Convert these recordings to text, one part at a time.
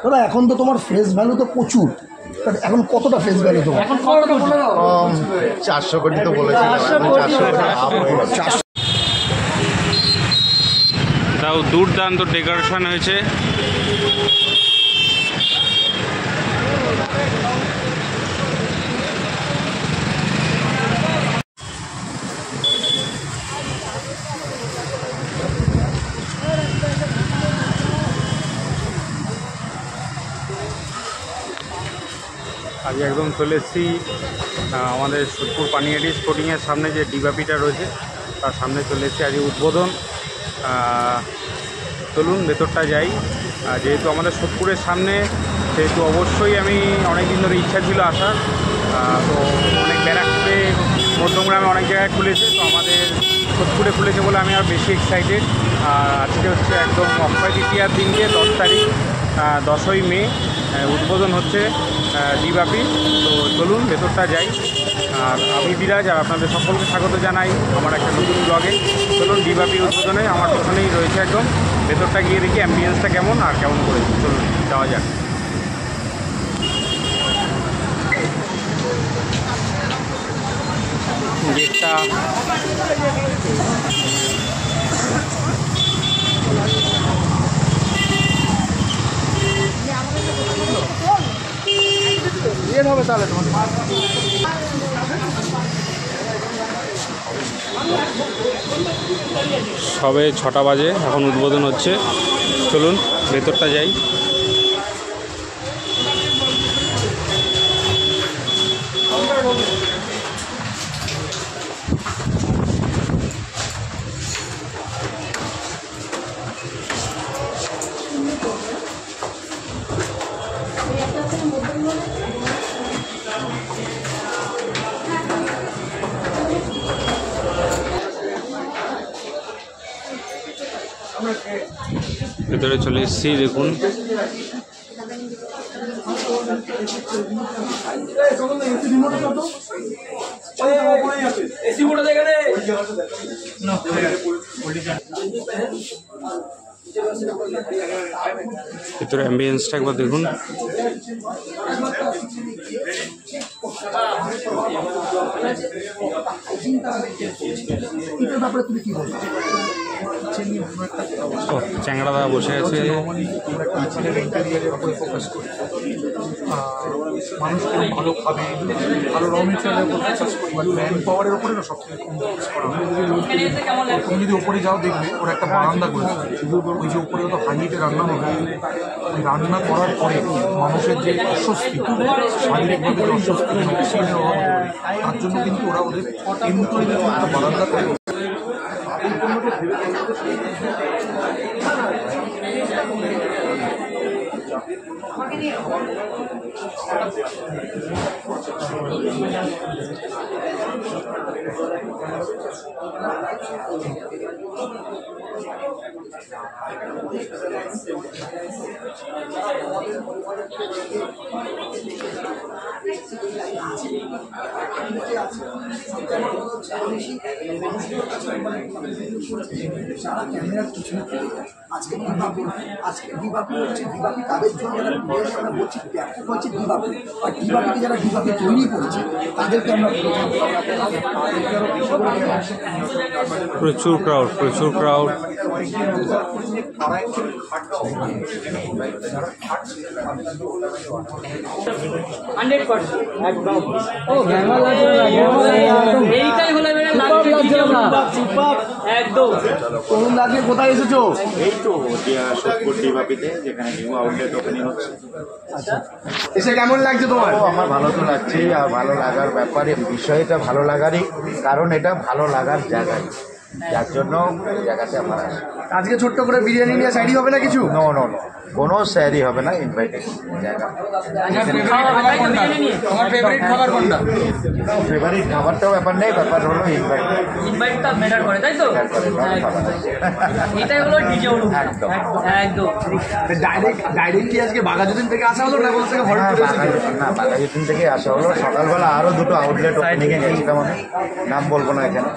দাদা এখন তো তোমার ফেস ভ্যালু তো প্রচুর, এখন কতটা ফেস ভ্যালু তোমার? 400 কোটি তো বলেছিলাম, তাও দুর্দান্ত ডেকোরেশন হয়েছে। আজকে একদম চলে এসেছি আমাদের সোদপুর পানিহাটি স্পোর্টিংয়ের সামনে যে ডিবাপিটা রয়েছে তার সামনে চলে এসেছি। আজকে উদ্বোধন, চলুন ভেতরটা যাই। যেহেতু আমাদের সোদপুরের সামনে, সেহেতু অবশ্যই আমি অনেক দিন ধরে ইচ্ছা ছিল আসার। তো অনেক ব্যারাকপুরে, মধ্যমগ্রামে অনেক জায়গায় খুলেছে, তো আমাদের সোদপুরে খুলেছে বলে আমি আর বেশি এক্সাইটেড। আজকে হচ্ছে একদম অক্ষয় তৃতীয়ার দিনকে 10 তারিখ, 10ই মে উদ্বোধন হচ্ছে ডিবাপি। তো চলুন ভেতরটা যাই। আর আমি বিরাজ, আর আপনাদের সকলকে স্বাগত জানাই আমার একটা নতুন ব্লগে। চলুন ডিবাপি উদ্বোধনে আমার পেছনেই রয়েছে একদম। ভেতরটা গিয়ে দেখি অ্যাম্বিয়েন্সটা কেমন আর কেমন করেছে। চলুন যাওয়া যাক। গেটটা হবে তাহলে সবে 6টা বাজে, এখন উদ্বোধন হচ্ছে। চলুন ভেতরটা যাই। ভেতরে চলে এসেছি, দেখুন ভেতরে অ্যাম্বিয়েন্সটা একবার দেখুন। চ্যাংড়া দা বসে আছে। মানুষ ভালো খাবে, ভালো র মেটেরিয়ালের উপর ফোকাস করি, ম্যান পাওয়ারের উপরে না সবথেকে কম ফোকাস করা হয়। তুমি যদি ওপরে যাও দেখবে ওরা একটা বারান্দা করেছে, ওই যে উপরে তো হাইটে রান্না হবে, ওই রান্না করার পরে মানুষের যে অস্বস্তি, শারীরিকভাবে যে অস্বস্তি, অক্সিজেনের অভাব হতে পারে, তার জন্য কিন্তু ওরা ওদের এমনি একটা বারান্দা করে। সারা ক্যামেরার পিছনে আজকে ডিবাপি হচ্ছে, ডিবাপি তাদের জন্য যারা আমরা বলছি ব্যাপক হচ্ছে ডিবাপি, আর ডিবাপিকে যারা ডিবাপি তৈরি করেছে তাদেরকে আমরা প্রচুর ক্রাউড, প্রচুর ক্রাউড। কোথায় এসেছো? এই তো সোদপুর ডিবাপিতে, যেখানে নিউ আউটলেট ওপেনিং হচ্ছে। এসে কেমন লাগছে তোমার? আমার ভালো তো লাগছেই, আর ভালো লাগার ব্যাপারে বিষয়টা ভালো লাগারই কারণ, এটা ভালো লাগার জায়গায়, যার জন্য জায়গাতে আমার আসে। আজকে ছোট্ট করে বিরিয়ানি নিয়ে সাইডি হবে না কিছু? নো নো নো, কোনো স্যারই হবে না, ইনভাইটেড জায়গা। তোমার ফেভারিট খাবার কোনটা? ফেভারিট খাবারটাও ব্যাপার নেই, ব্যাপার হলো ইনভাইটটা ম্যাটার করে, তাই তো? এটাই হলো ডিজে অনুভূতি। একদম ডাইরেক্ট কি আজকে বাঘাযতীন থেকে আসা হলো না বলতে? না, বাঘাযতীন থেকে আসা হলো। সকালবেলা আরও দুটো আউটলেট ওপেনিংয়ে গেছিলাম আমি, নাম বলবো না এখানে।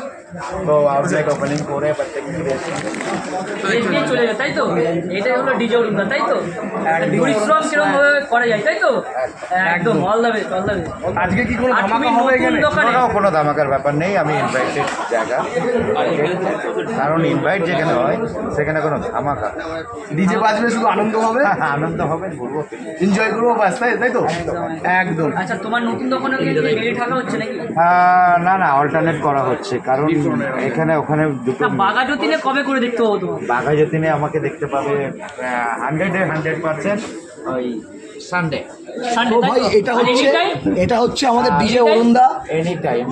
তো আউটলেট ওপেনিং করে প্রত্যেক এগিয়ে চলে যায় তাই তো? এটাই হলো ডিজে অরুণদা তাই তো? পরিশ্রম কিরকম ভাবে করা যায় তাই তো? একদম all the best, all the best. আজকে কি কোনো ধামাকা হবে এখানে? কোনো ধামাকার ব্যাপার নেই, আমি ইনভাইটেড জায়গা, কারণ ইনভাইট যেখানে হয় সেখানে কোনো ধামাকা ডিজে বাজবে, শুধু আনন্দ হবে, আনন্দ হবে, বলবো এনজয় করবো বাস, তাই তো? একদম। আচ্ছা, তোমার নতুন দোকানে কি রেডি থাকা হচ্ছে নাকি? না না, অল্টারনেট করা হচ্ছে, কারণ এখানে ওখানে দুটো। বাঘাযতীনে কবে করে দেখতে হবে তোমার? বাঘাযতীনে আমাকে দেখতে পাবে 100% ওই সানডে। তো ভাই এটা হচ্ছে আমাদের ডিজে অরুণদা, এনি টাইম।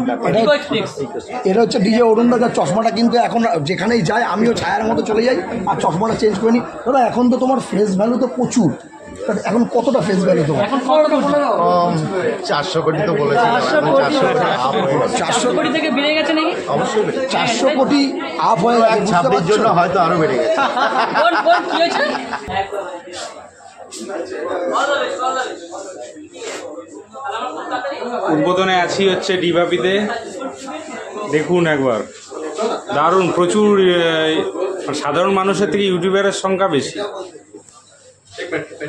এটা হচ্ছে ডিজে অরুণদা, যার চশমাটা কিন্তু এখন যেখানেই যায় আমিও ছায়ার মতো চলে যাই আর চশমাটা চেঞ্জ করে নিই। দাদা এখন তো তোমার ফেস ভ্যালু তো প্রচুর, এখন কতটা ফেস ভ্যালু তোমার? এখন কত 400 কোটি তো বলেছিলাম, 400 কোটি থেকে বেড়ে গেছে নাকি? অবশ্যই 400 কোটি আপ হয়ে গেছে, বুঝতে 26 পারছো? জন্য হয়তো আরো বেড়ে গেছে। কোন কি হয়েছে? উদ্বোধনে আছি হচ্ছে ডিভাপিতে, দেখুন একবার দারুণ, প্রচুর সাধারণ মানুষের থেকে ইউটিউবারের সংখ্যা বেশি,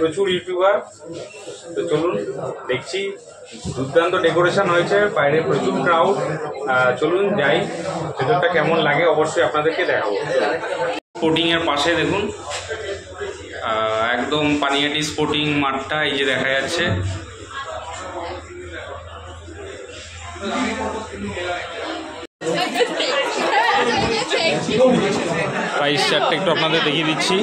প্রচুর ইউটিউবার। তো চলুন দেখছি, দুর্দান্ত ডেকোরেশন হয়েছে, বাইরে প্রচুর ক্রাউড। চলুন যাই, ভেতরটা কেমন লাগে অবশ্যই আপনাদেরকে দেখাবো। স্পোর্টিংয়ের পাশে দেখুন, একদম পানিহাটি স্পোর্টিং মাঠটা এই যে দেখা যাচ্ছে। প্রাইস চার্টটা একটু আপনাদের দেখিয়ে দিচ্ছি।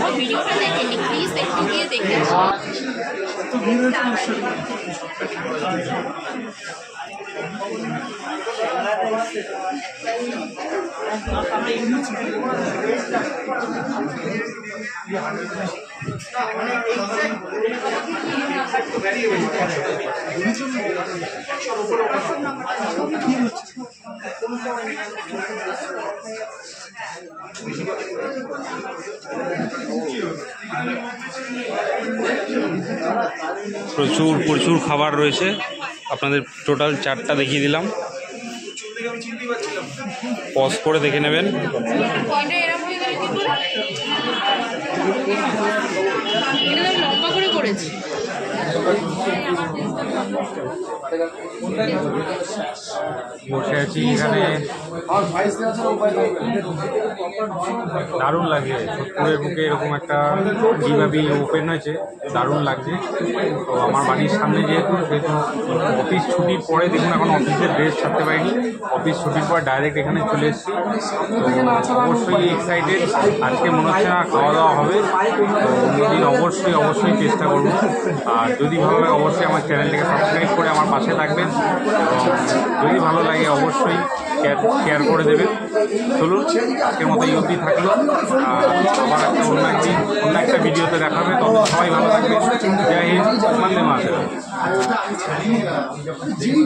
প্রচুর প্রচুর খাবার রয়েছে, আপনাদের টোটাল চারটা দেখিয়ে দিলাম, পজ করে দেখে নেবেন। লম্বা করে করেছি। বসে আছি এখানে, দারুণ লাগে। সোদপুরের বুকে এরকম একটা ডিভাবি ওপেন হয়েছে, দারুণ লাগছে। তো আমার বাড়ির সামনে যেহেতু অফিস ছুটির পরে, দেখুন এখন অফিসের ড্রেস ছাড়তে পারিনি, অফিস ছুটির পর ডাইরেক্ট এখানে চলে এসেছি। তো অবশ্যই এক্সাইটেড, আজকে মনে হচ্ছে না খাওয়া দাওয়া হবে। তো অন্যদিন অবশ্যই চেষ্টা করবো। আর যদি ভালো লাগে অবশ্যই আমার চ্যানেলটাকে সাবস্ক্রাইব করে আমার পাশে থাকবেন, এবং যদি ভালো লাগে অবশ্যই শেয়ার করে দেবেন। চলুন আজকের মতো ইউপি থাকলো, আবার অন্য একটা ভিডিওতে দেখাবে। তখন সবাই ভালো থাকবে। জয় হিন্দ, বন্দে মাতরম।